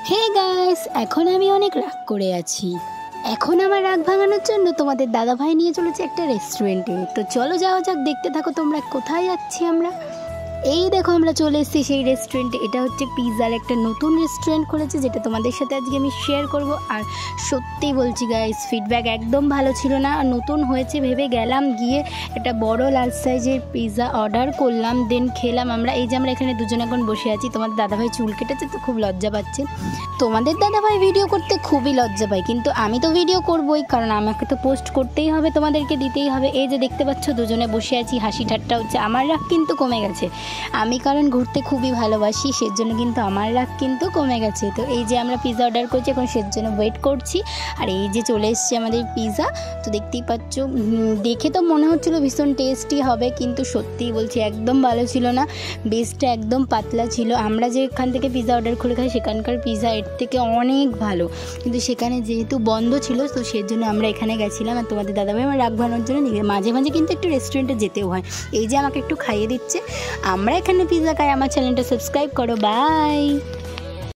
Hey guys, এখন আমি অনেক রাগ করে আছি। এখন আমার রাগ ভাঙানোর জন্য তোমাদের দাদাভাই নিয়ে চলেছে একটা রেস্টুরেন্টে। তো চলো যাওয়া যাক, দেখতে থাকো তোমরা কোথায় যাচ্ছি আমরা। এই দেখো আমরা চলে এসেছি সেই রেস্টুরেন্টে। এটা হচ্ছে পিৎজার একটা নতুন রেস্টুরেন্ট খুলেছে, যেটা তোমাদের সাথে আজকে আমি শেয়ার করব। আর সত্যি বলছি গাইস, ফিডব্যাক একদম ভালো ছিল না। নতুন হয়েছে ভেবে গেলাম, গিয়ে একটা বড় লার্জ সাইজের পিৎজা অর্ডার করলাম, দেন খেলাম আমরা। এই যে আমরা এখানে দুজন এখন বসে আছি। তোমাদের দাদাভাই চুল কেটেছে তো খুব লজ্জা পাচ্ছে। তোমাদের দাদাভাই ভিডিও করতে খুবই লজ্জা পায়, কিন্তু আমি তো ভিডিও করবই, কারণ আমাকে তো পোস্ট করতেই হবে, তোমাদেরকে দিতেই হবে। এই যে দেখতে পাচ্ছ দুজনে বসে আছি, হাসি ঠাট্টা হচ্ছে। আমার রাগ কিন্তু কমে গেছে, আমি কারণ ঘুরতে খুবই ভালোবাসি, সেজন্য কিন্তু আমার রাগ কিন্তু কমে গেছে। তো এই যে আমরা পিৎজা অর্ডার করছি, এখন সেজন্য ওয়েট করছি। আর এই যে চলে এসছে আমাদের পিৎজা। তো দেখতেই পাচ্ছ, দেখে তো মনে হচ্ছিলো ভীষণ টেস্টি হবে, কিন্তু সত্যিই বলছি একদম ভালো ছিল না। বেসটা একদম পাতলা ছিল। আমরা যেখান থেকে পিৎজা অর্ডার করে খাই সেখানকার পিৎজা এর থেকে অনেক ভালো, কিন্তু সেখানে যেহেতু বন্ধ ছিল তো সেজন্য আমরা এখানে গেছিলাম। আর তোমাদের দাদাভাই আমার রাগ ভাঙানোর জন্য মাঝে মাঝে কিন্তু একটু রেস্টুরেন্টে যেতেও হয়। এই যে আমাকে একটু খাইয়ে দিচ্ছে। আমরা এখানে পিৎজা খাই। আমার চ্যানেলটা সাবস্ক্রাইব করো। বাই।